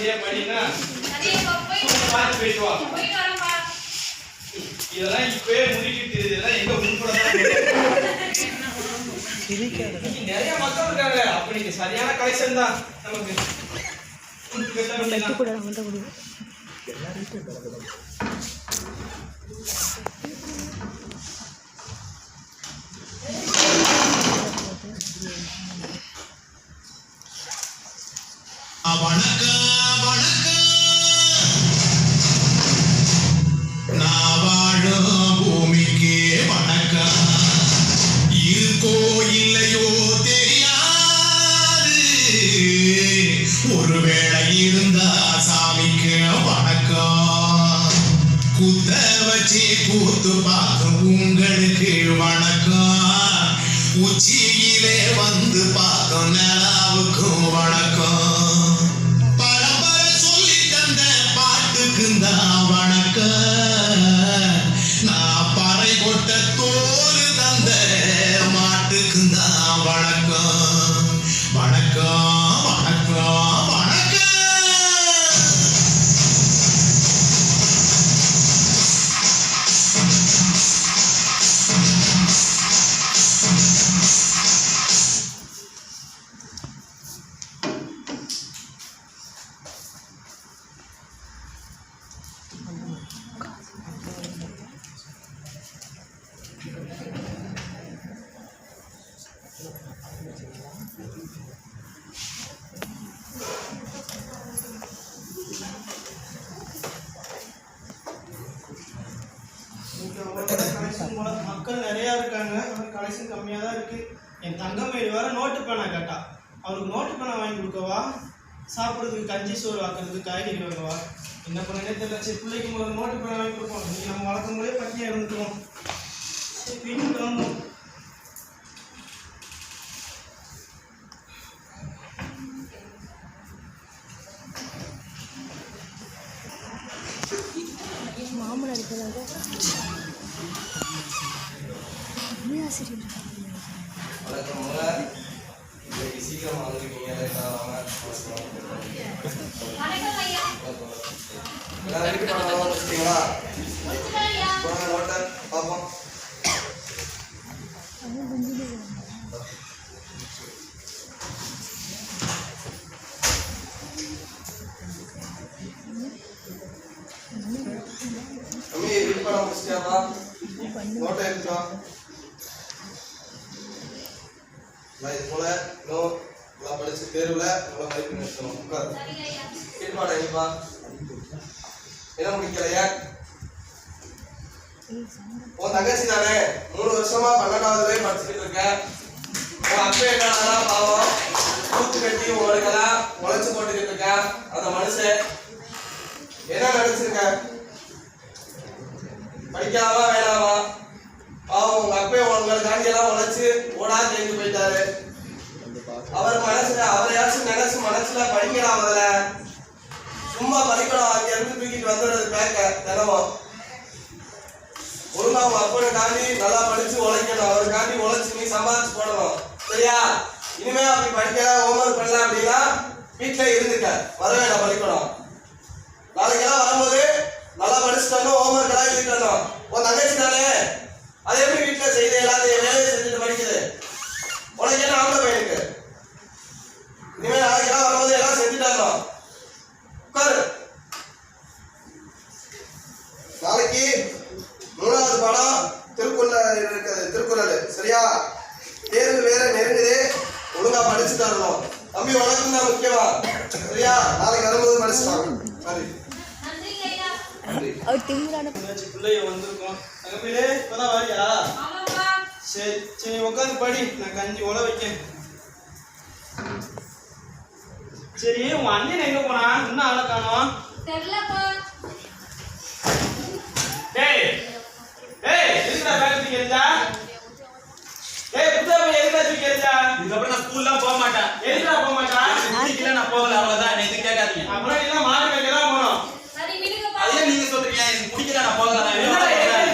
சரியா படினா பார்த்து போயிட்டு வா. இதெல்லாம் இப்பவே முடிக்கிட்டு இதெல்லாம் எங்க உள்படதான் நிறைய மக்கள் இருக்காங்க. அப்ப நீங்க சரியான கலெக்ஷன் தான் நமக்கு. வணக்கம் வணக்கம், நான் வாழும் பூமிக்கு வணக்கம். இருக்கோ இல்லையோ தெரியாது, ஒருவேளை இருந்தா சாமிக்கு வணக்கம். குத்த வச்சு கூத்து பார்க்கும் உங்களுக்கு வணக்கம். உச்சியிலே வந்து பார்க்கும் நிலாவுக்கும் வணக்கம். வணக்கம், நான் பறை கொட்ட தோறு தந்த மாட்டுக்கு தான் வணக்கம். வணக்கம் வணக்கம் வணக்கம். மக்கள் நிறைய இருக்காங்க, கலெக்ஷன் கம்மியாக தான் இருக்கு. என் தங்கமேடு வேற நோட்டு பேனா கேட்டா. அவருக்கு நோட்டு பேனா வாங்கி கொடுக்கவா, சாப்பிட்றதுக்கு கஞ்சி சோறு வாக்குறதுக்கு காய்கறி வாங்கவா, என்ன பண்ணனே தெரியல. சரி பிள்ளைக்கு முதல்ல நோட்டு பேனா வாங்கி கொடுப்போம். இன்னைக்கு நம்ம வளர்க்கும் போதே பட்டியாக இருந்துக்கிறோம். சரி வீட்டுக்கு கிளம்புவோம். மாமனார் சீக்கிரம் வந்துருக்கீங்க. பார்ப்போம். நோட்டை எடுத்துக்கோ. இது போல இன்னும் படிச்சு தேர்வுல நல்லா மதிப்பெண் எடுக்கணும். உட்காரு. கேட்பாடா இனிப்பா என்ன முடிக்கலையா? உன் தங்கச்சி தானே 3 வருஷமா 12வது படிச்சுட்டு இருக்க. உன் அப்பா என்ன பாவம் கூத்து கட்டி உங்களுக்கெல்லாம் உழைச்சு போட்டுக்கிட்டு இருக்க. அந்த மனுஷன் என்ன நினைச்சிருக்க? படிக்காம வேணாமா? பாவம் உங்க அப்பே உங்களுக்காண்டி எல்லாம் உழைச்சு ஓடா தேர்ந்து போயிட்டாரு. அவர் மனசுல அவரையாச்சும் நினைச்சு மனசுல படிக்கலாம். முதல்ல சும்மா படிக்கணும். அங்க இருந்து தூக்கிட்டு வந்துடுறது பேக்க தினமும். ஒழுங்கா உங்க அப்பனுக்காண்டி நல்லா படிச்சு உழைக்கணும். அவருக்காண்டி உழைச்சு நீ சம்பாதிச்சு போடணும். சரியா? இனிமே அப்படி படிக்க ஹோம்ஒர்க் பண்ணல அப்படின்னா வீட்டுல இருந்துக்க, வரவேணா படிக்கணும். நாளைக்கெல்லாம் வரும்போது நல்லா படிச்சுட்டணும், ஹோம்ஒர்க் எல்லாம் எழுதிட்டணும். உன் தங்கச்சி தானே, அது எப்படி வீட்டுல செய்து எல்லாத்தையும் வேலையை செஞ்சுட்டு படிக்குது? உனக்கு என்ன ஆம்பளை பையனுக்கு? இனிமேல் நாளைக்கெல்லாம் வரும்போது எல்லாம் செஞ்சுட்டாங்க. உட்காரு. நாளைக்கு 3வது பாடம் திருக்குறள் இருக்குது. திருக்குறள் சரியா? தேர்வு வேற நெருங்குது, ஒழுங்கா படிச்சு தரணும். தம்பி உனக்கும் தான் முக்கியமா? சரியா? நாளைக்கு வரும்போது படிச்சுட்டாங்க. சரி பிள்ளைய வந்திருக்கோம். தங்கப்பிலே இப்பதான் வரியா? சரி சரி உட்காந்து படி, நான் கஞ்சி உழ வைக்கேன். சரி உன் அண்ணன் எங்க போனா? இன்னும் ஆளை காணோம். டேய் டேய் எதுக்குடா பேக் தூக்கி எறிஞ்சா? டேய் புத்தகம் எதுக்குடா தூக்கி எறிஞ்சா? இதுக்கப்புறம் நான் ஸ்கூல்லாம் போக மாட்டேன். எதுக்குடா போக மாட்டான்? இன்னைக்கு நான் போகல, அவ்வளவுதான். என்ன எதுவும் கேட்காதீங்க. அப்புறம் என்ன மாடு வைக்க தான் போனோம். அதே நீங்க சொல்றீங்க, எனக்கு பிடிக்கல, நான் போகல.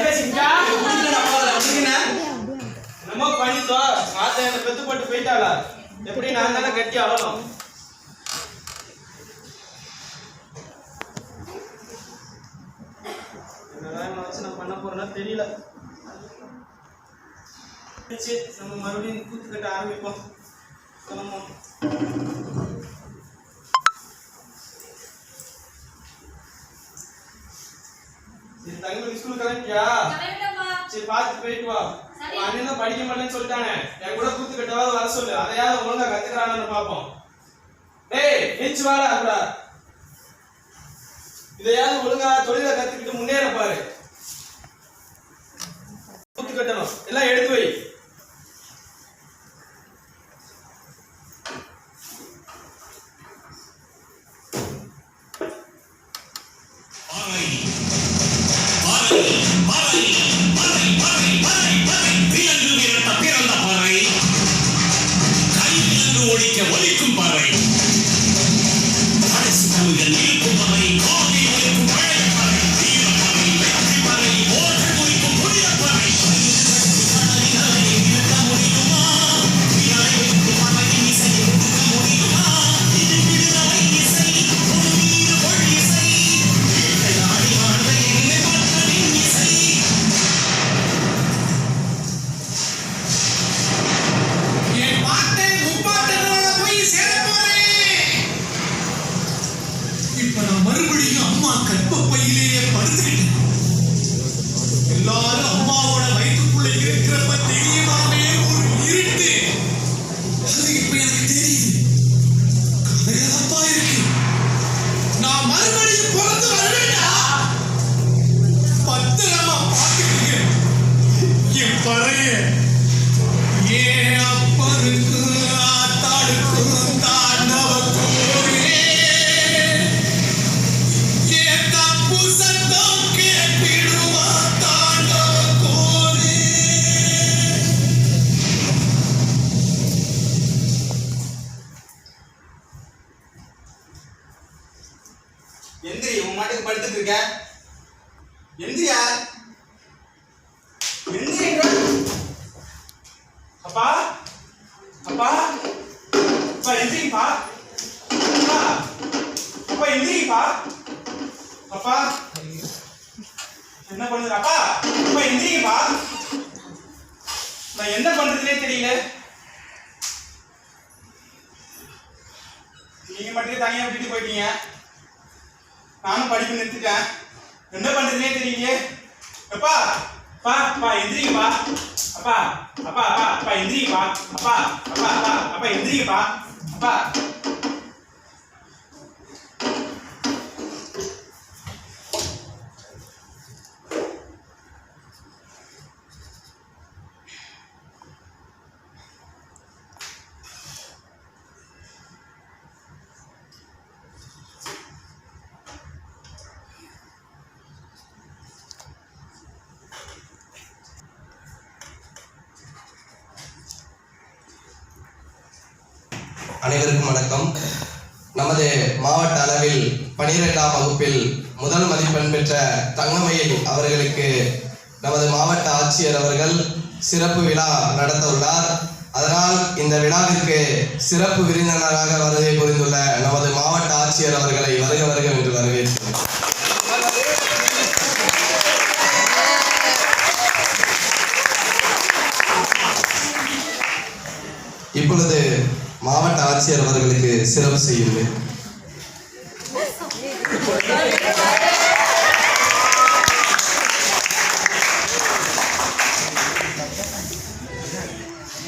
பேசிக்கிட்டா பிடிக்கல, நான் போகல. அப்படின்னா என்னமோ பண்ணிட்டோ மாத்த என்ன பெத்து போட்டு போயிட்டாளா? எப்படி நான் தானே கட்டி அழணும். நான் பண்ண போறேன்னா தெரியல. சரி, நம்ம மறுபடியும் கூத்து கட்ட ஆரம்பிப்போம். கிளம்புவோம். சரி, தங்கமணி ஸ்கூல் கிளம்பிட்டியா? சரி, பார்த்து போயிட்டு வா. அண்ணன் தான் படிக்க மாட்டேன்னு சொல்லிட்டானே, என் கூட கூத்து கட்டவாது வர சொல்லு. அதையாவது ஒழுங்கா கத்துக்கிறான்னு பார்ப்போம். டேய், எச்சு வாடா கூட. இதையாவது ஒழுங்கா தொழிலை கத்துக்கிட்டு முன்னேற பாரு. கூத்து கட்டணும், எல்லாம் எடுத்து வை. ஒலிக்கும் பறை அரசு கவிகள் இருக்கும் பறை கோவை ஒலிக்கும் பழைய பறை வீர பறை வெற்றி பறை ஓர்கள் ஒலிக்கும் புதிய பறை இருக்க முடியுமா வைக்கும் பறை இசை இருக்க முடியுமா இது விடுதலை இசை ஒரு வீர பொழி இசை ஆடி வாழ்ந்த எங்க மக்களின் இசை என் பாட்டை முப்பாட்டனோட போய் சேர போறேன். இப்ப நான் மறுபடியும் அம்மா கற்பப்பையிலேயே படுத்துக்கிட்டேன். எல்லாரும் அம்மாவோட வயிற்றுக்குள்ள இருக்கிறப்ப தெரியாமே ஒரு இருட்டு. அது இப்ப எனக்கு தெரியுது. கதையாப்பா இருக்கு. நான் மறுபடியும் பிறந்து வருவேன்டா. பத்திரமா பார்த்துக்கங்க என் பறைய. ஏன் அப்பருக்கு ஆத்தாளுக்கும் தாண்டவ கோரே ஏன் தப்பு சத்தம் கேட்டிடுமா தாண்டவ கோரே. எந்திரி, உன் மாட்டுக்கு படுத்துட்டு இருக்க. எந்திரியா, எந்திரிங்க. அப்பா, அப்பா, அப்பா எந்திரிப்பா. அப்பா, அப்பா எந்திரிப்பா. அப்பா, என்ன பண்ணுது? அப்பா, அப்பா எந்திரிப்பா. நான் என்ன பண்றதுனே தெரியல. நீங்க மட்டும் தனியா விட்டுட்டு போயிட்டீங்க. நானும் படிப்பு நிறுத்திட்டேன். என்ன பண்றதுனே தெரியலையே. அப்பா, அப்பா, அப்பா எந்திரிப்பா. அப்பா, அப்பா, அப்பா, அப்பா எந்திரிப்பா. அப்பா, அப்பா, அப்பா, அப்பா எந்திரிப்பா. அப்பா, அனைவருக்கும் வணக்கம். நமது மாவட்ட அளவில் 12ஆம் வகுப்பில் முதல் மதிப்பெண் பெற்ற தங்கமயில் அவர்களுக்கு நமது மாவட்ட ஆட்சியர் அவர்கள் சிறப்பு விழா நடத்த உள்ளார். அதனால் இந்த விழாவிற்கு சிறப்பு விருந்தினராக வருகை புரிந்துள்ள நமது மாவட்ட ஆட்சியர் அவர்களை வருக வருக என்று வரவேற்கிறோம். இப்பொழுது மாவட்ட ஆட்சியர் அவர்களுக்கு சிறப்பு செய்யுங்கள்.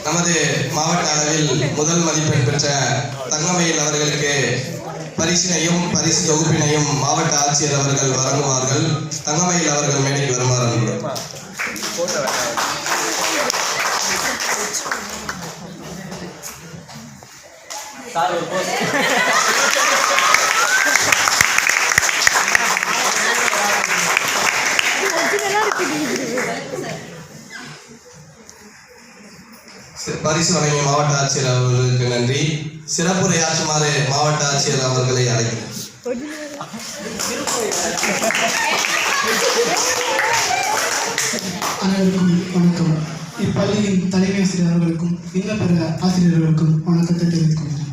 நமது மாவட்ட அளவில் முதல் மதிப்பெண் பெற்ற தங்கமயில் அவர்களுக்கு பரிசினையும் பரிசு தொகுப்பினையும் மாவட்ட ஆட்சியர் அவர்கள் வழங்குவார்கள். தங்கமயில் அவர்கள் மேடைக்கு வருமாறு. பரிசு வழங்கிய மாவட்ட ஆட்சியர் அவர்களுக்கு நன்றி. சிறப்புரையாற்றுமாறு மாவட்ட ஆட்சியர் அவர்களை அழைக்கிறேன். அனைவருக்கும் வணக்கம். இப்பள்ளியின் தலைமை ஆசிரியர் அவர்களுக்கும் இன்ன பிற ஆசிரியர்களுக்கும் வணக்கத்தை தெரிவித்துக் கொள்கிறேன்.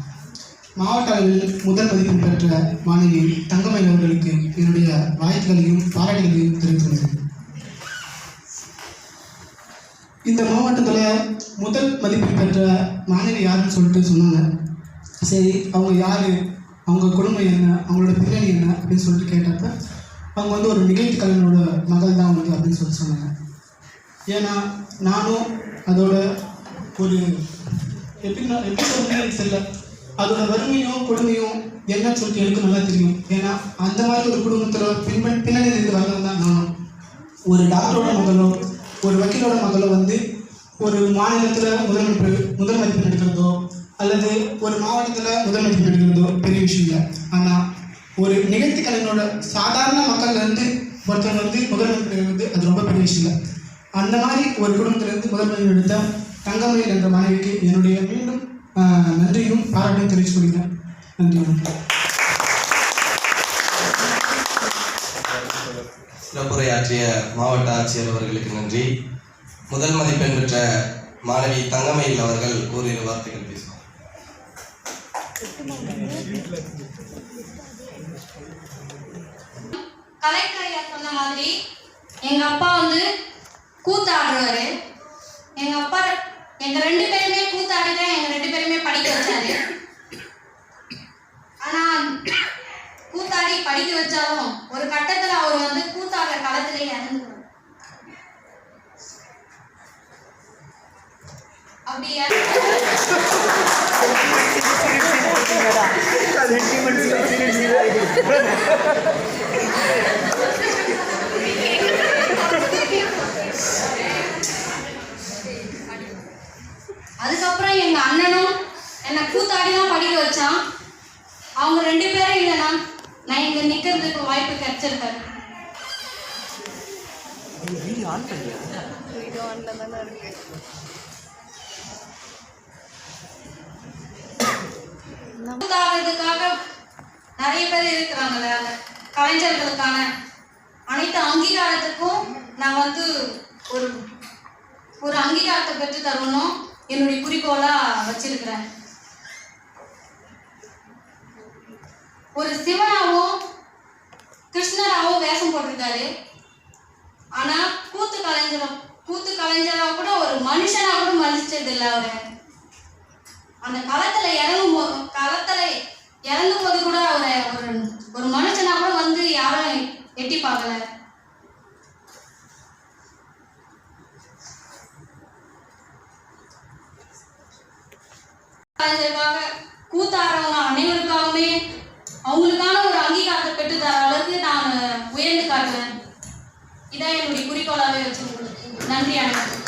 மாவட்ட அளவில் முதல் மதிப்பெண் பெற்ற மாணவி தங்கமயில் அவர்களுக்கு என்னுடைய வாழ்த்துக்களையும் பாராட்டுகளையும் தெரிவித்துக் கொள்கிறேன். இந்த மாவட்டத்தில் முதல் மதிப்பெண் பெற்ற மாணவி யாருன்னு சொல்லிட்டு சொன்னாங்க. சரி, அவங்க யார், அவங்க குடும்பம் என்ன, அவங்களோட பின்னணி என்ன அப்படின்னு சொல்லிட்டு கேட்டப்ப அவங்க வந்து ஒரு நிகழ்ச்சி கலைஞரோட மகள் தான் வந்து அப்படின்னு சொல்லிட்டு சொன்னாங்க. ஏன்னா நானும் அதோட ஒரு எப்படி சொல்லுன்னு தெரியல, அதோட வறுமையும் கொடுமையும் என்னன்னு சொல்லிட்டு எனக்கு நல்லா தெரியும். ஏன்னா அந்த மாதிரி ஒரு குடும்பத்தில் பின்னணியிலிருந்து வர்றது தான் நானும். ஒரு டாக்டரோட மகளோ ஒரு வக்கீலோட மகளோ வந்து ஒரு மாநிலத்தில் முதல் மதிப்பெண் எடுக்கிறதோ அல்லது ஒரு மாவட்டத்தில் முதல் மதிப்பெண் எடுக்கிறதோ பெரிய விஷயம் இல்லை. ஆனால் ஒரு நிகழ்ச்சி கலைஞரோட சாதாரண மக்கள்லேருந்து ஒருத்தவங்க வந்து முதல் மதிப்பெண் எடுக்கிறது அது ரொம்ப பெரிய விஷயம் இல்லை. அந்த மாதிரி ஒரு குடும்பத்திலேருந்து முதல் மதிப்பெண் எடுத்த தங்கமயில் என்ற மாணவிக்கு என்னுடைய மீண்டும் நன்றியும் பாராட்டையும் தெரிவித்துக் கொள்கிறேன். நன்றி, வணக்கம். சிறப்புரையாற்றிய மாவட்ட ஆட்சியர் அவர்களுக்கு நன்றி. முதல் மதிப்பெண் பெற்ற மாணவி தங்கமயில் அவர்கள் ஓரிரு வார்த்தைகள் பேசுவார். கலெக்டர் ஐயா சொன்ன மாதிரி எங்க அப்பா வந்து கூத்தாடுறவரு. எங்க அப்பா எங்க 2 பேருமே கூத்தாடி தான் எங்க 2 பேருமே படிக்க வச்சாரு. ஆனா கூத்தாடி படிக்க வச்சாலும் ஒரு கட்டத்துல அவர் வந்து கூத்தாடுற களத்திலே இறந்துருவார். அப்படி அதுக்கப்புறம் எங்க அண்ணனும் என்னை கூத்தாடி தான் படிக்க வச்சான். அவங்க 2 பேரும் இல்லைன்னா நான் இங்க நிக்கிறதுக்கு வாய்ப்பு கிடைச்சிருக்காரு. கூத்தாடுறதுக்காக நிறைய பேர் இருக்கிறாங்கல்ல, கலைஞர்களுக்கான அனைத்து அங்கீகாரத்துக்கும் நான் வந்து ஒரு அங்கீகாரத்தை பெற்று தரணும் என்னுடைய குறிக்கோளா வச்சிருக்கிறேன். ஒரு சிவனாவும் கிருஷ்ணராவும் வேஷம் போட்டிருக்காரு. ஆனா கூத்து கலைஞரா கூட ஒரு மனுஷனா கூட மதிச்சது இல்லை அவரு. அந்த களத்துல இறங்கும் போது கூட அவரை ஒரு மனுஷனா கூட வந்து யாரும் எட்டி பார்க்கல. கலைஞருக்காக கூத்தாடுறவங்க அனைவருக்காகவுமே அவங்களுக்கான ஒரு அங்கீகாரத்தை பெற்று தர அளவுக்கு நான் உயர்ந்து காட்டுவேன். இதான் என்னுடைய குறிக்கோளாகவே வச்சிருக்கேன். நன்றி அனைவருக்கும்.